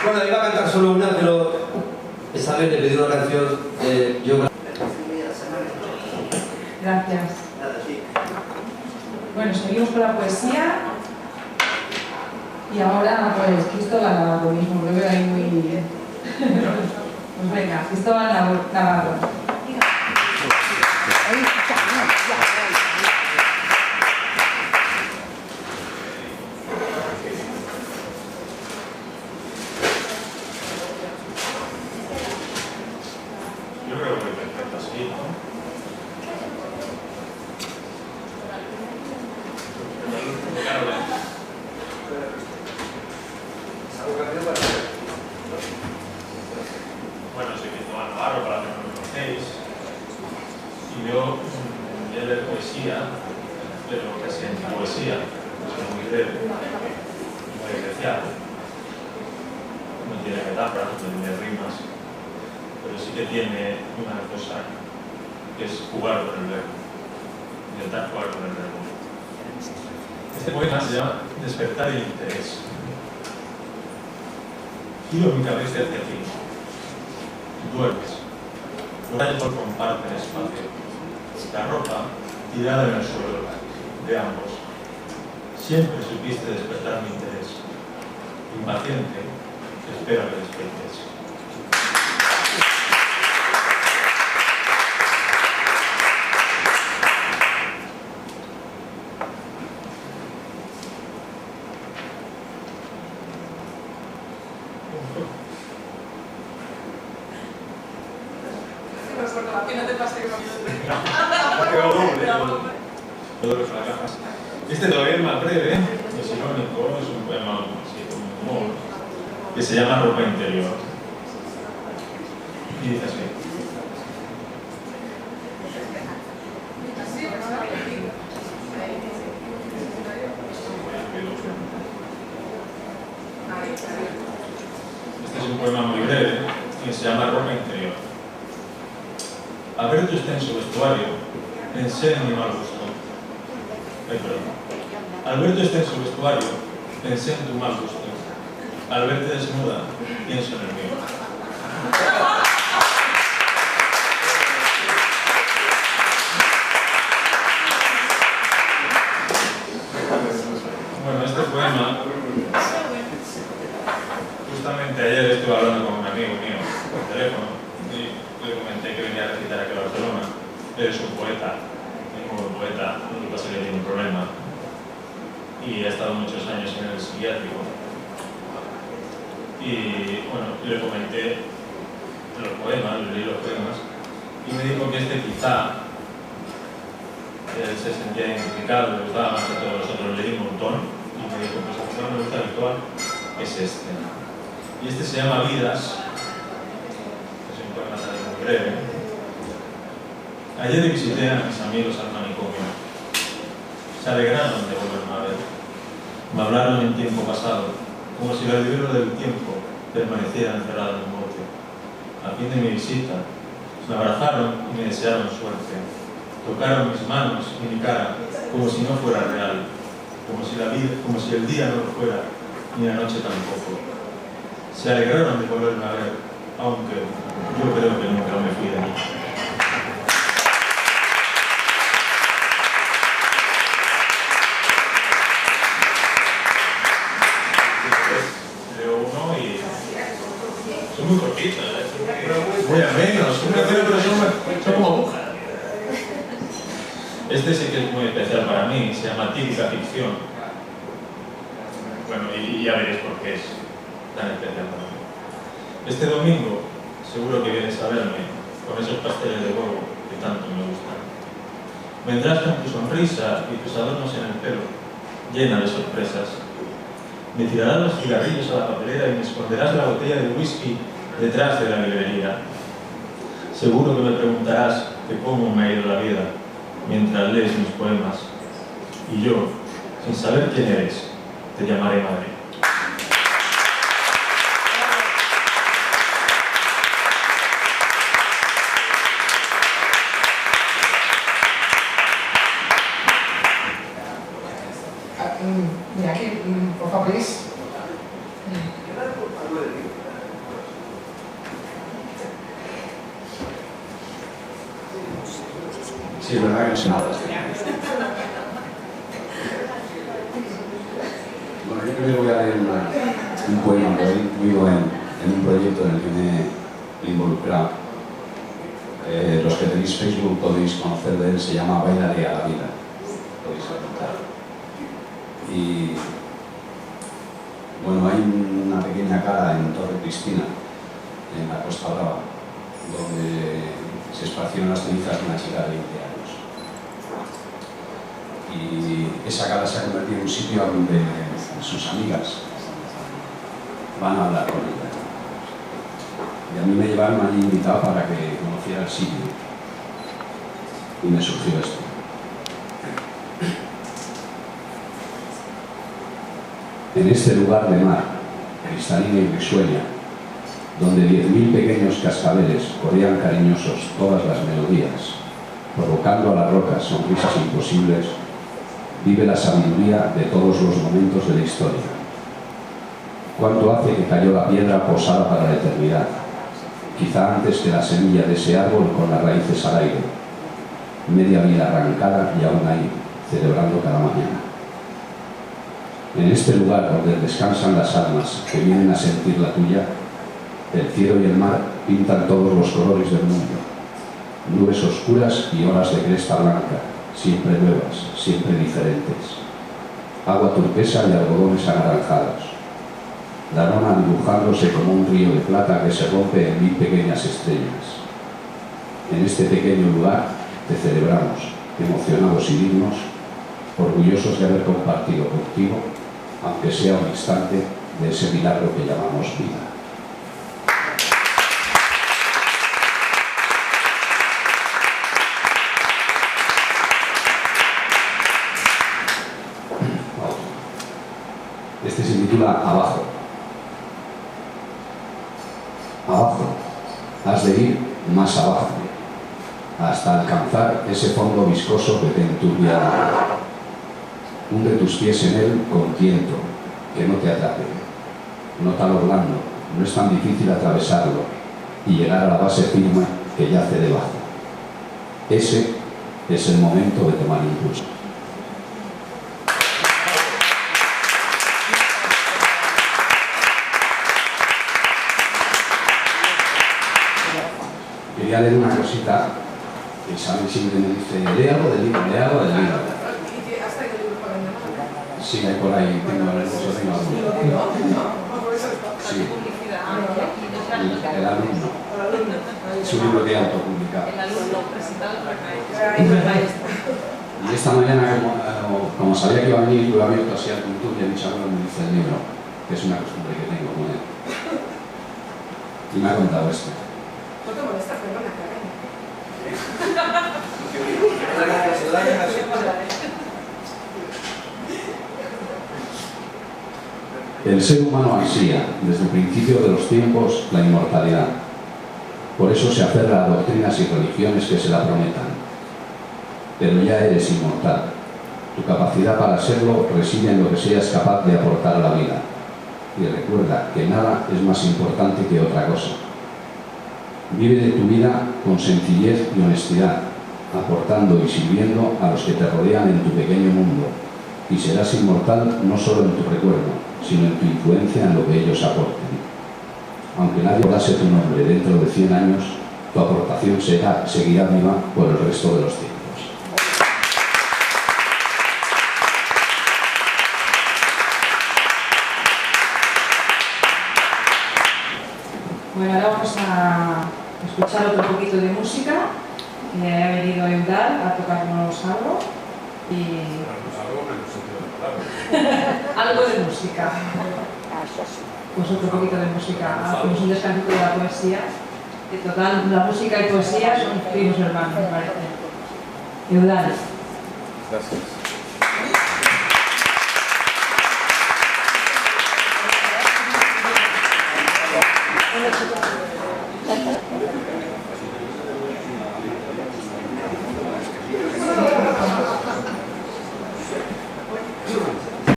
Bueno, iba a cantar solo una, pero esta vez le pedí una canción yo. Gracias. Bueno, seguimos con la poesía. Y ahora, pues, Cristóbal Navarro mismo, lo veo ahí muy... Pues venga, Cristóbal Navarro. Yo creo que perfecto así, ¿no? Bueno, soy Cristóbal Navarro, para los que no me conocéis. Y yo voy a leer poesía, pero casi antipoesía, es muy breve, muy especial. No tiene metáforas, no tiene rimas, pero sí que tiene una cosa que es jugar con el verbo, intentar jugar con el verbo. Este poema se llama Despertar el interés. Giro mi cabeza hacia ti. Duermes. Los rayos comparten espacio. La ropa tirada en el suelo de ambos. Siempre supiste despertar mi interés. Impaciente, espero que despiertes. Este todavía es más breve, es irónico, es un poema así con humor, que se llama Ropa Interior. Y dice así. Este es un poema muy breve que se llama Ropa Interior. Al ver tu extenso vestuario, pensé en mi mal gusto. Al ver tu extenso vestuario, pensé en tu mal gusto. Al verte desnuda, pienso en el mío. Bueno, este poema, justamente ayer estuve hablando con un amigo mío por teléfono y le comenté que venía a recitar aquí a Barcelona. Eres un poeta, un buen poeta, lo que pasa es que tiene un problema. Y ha estado muchos años en el psiquiátrico. Y bueno, le comenté los poemas, le leí los poemas, y me dijo que este quizá él se sentía identificado, le gustaba más que todos los otros, leí un montón, y me dijo, pues el que más me gusta habitual es este. Y este se llama Vidas, es un poema también muy breve. Ayer visité a mis amigos al manicomio. Se alegraron de volverme a ver. Me hablaron en tiempo pasado, como si el libro del tiempo permaneciera encerrado en el bote. A fin de mi visita, me abrazaron y me desearon suerte. Tocaron mis manos y mi cara, como si no fuera real, como si el día no lo fuera, ni la noche tampoco. Se alegraron de volverme a ver, aunque yo creo que nunca me fui de mí. Son muy cortitas, muy a menos, pero son como agujas. Este sí que es muy especial para mí, se llama Típica Ficción. Bueno, y ya veréis por qué es tan especial para mí. Este domingo seguro que vienes a verme con esos pasteles de huevo que tanto me gustan. Vendrás con tu sonrisa y tus adornos en el pelo, llena de sorpresas. Me tirarás los cigarrillos a la papelera y me esconderás la botella de whisky detrás de la librería. Seguro que me preguntarás de cómo me ha ido la vida mientras lees mis poemas. Y yo, sin saber quién eres, te llamaré madre. Mira aquí, por favor, please. Sí, es verdad que no sé nada. Bueno, yo primero voy a leer un poema que hoy vivo en un proyecto en el que me he involucrado. Los que tenéis Facebook podéis conocer de él, se llama Bailaré a la vida. Podéis apuntar. Y bueno, hay una pequeña cara en Torre Cristina, en la Costa Brava, donde se esparcieron las cenizas de una chica de 20 años. Y esa cara se ha convertido en un sitio donde sus amigas van a hablar con ella. Y a mí me llevaron allí invitado para que conociera el sitio. Y me surgió esto. En este lugar de mar, cristalina y risueña, donde 10.000 pequeños cascabeles corrían cariñosos todas las melodías, provocando a las rocas sonrisas imposibles, vive la sabiduría de todos los momentos de la historia. ¿Cuánto hace que cayó la piedra posada para la eternidad? Quizá antes que la semilla de ese árbol con las raíces al aire. Media vida arrancada y aún ahí, celebrando cada mañana. En este lugar donde descansan las almas que vienen a sentir la tuya, el cielo y el mar pintan todos los colores del mundo. Nubes oscuras y olas de cresta blanca, siempre nuevas, siempre diferentes. Agua turquesa y algodones anaranjados. La lona dibujándose como un río de plata que se rompe en 1000 pequeñas estrellas. En este pequeño lugar te celebramos, emocionados y dignos, orgullosos de haber compartido contigo, aunque sea un instante, de ese milagro que llamamos vida. Este se titula Abajo. Abajo, has de ir más abajo, hasta alcanzar ese fondo viscoso que te enturbia. Hunde tus pies en él con tiento, que no te atrape. Nótalo blando, no es tan difícil atravesarlo y llegar a la base firme que yace debajo. Ese es el momento de tomar impulso. Quería leer una cosita que Isabel siempre me dice, lee algo del libro, lee algo del libro. Sí, hay por ahí, tengo el curso de sí. El alumno. Es un libro que he autopublicado. El alumno presentado por maestro. Y esta mañana, como sabía que iba a venir, lo he abierto así al punto y he dicho, bueno, me dice el libro, que es una costumbre que tengo con él. Y me ha contado esto. No te molesta, perdona, El ser humano ansía, desde el principio de los tiempos, la inmortalidad. Por eso se aferra a doctrinas y religiones que se la prometan. Pero ya eres inmortal. Tu capacidad para serlo reside en lo que seas capaz de aportar a la vida. Y recuerda que nada es más importante que otra cosa. Vive de tu vida con sencillez y honestidad, aportando y sirviendo a los que te rodean en tu pequeño mundo. Y serás inmortal no solo en tu recuerdo, sino en tu influencia en lo que ellos aporten. Aunque nadie dase tu nombre dentro de 100 años, tu aportación seguirá viva por el resto de los tiempos. Bueno, ahora vamos a escuchar otro poquito de música. Ha venido Eudal a tocarnos algo. Y... algo de música. Pues otro poquito de música. Hacemos un descansito de la poesía. En total, la música y poesía son primos hermanos, me parece. Eudal. Gracias.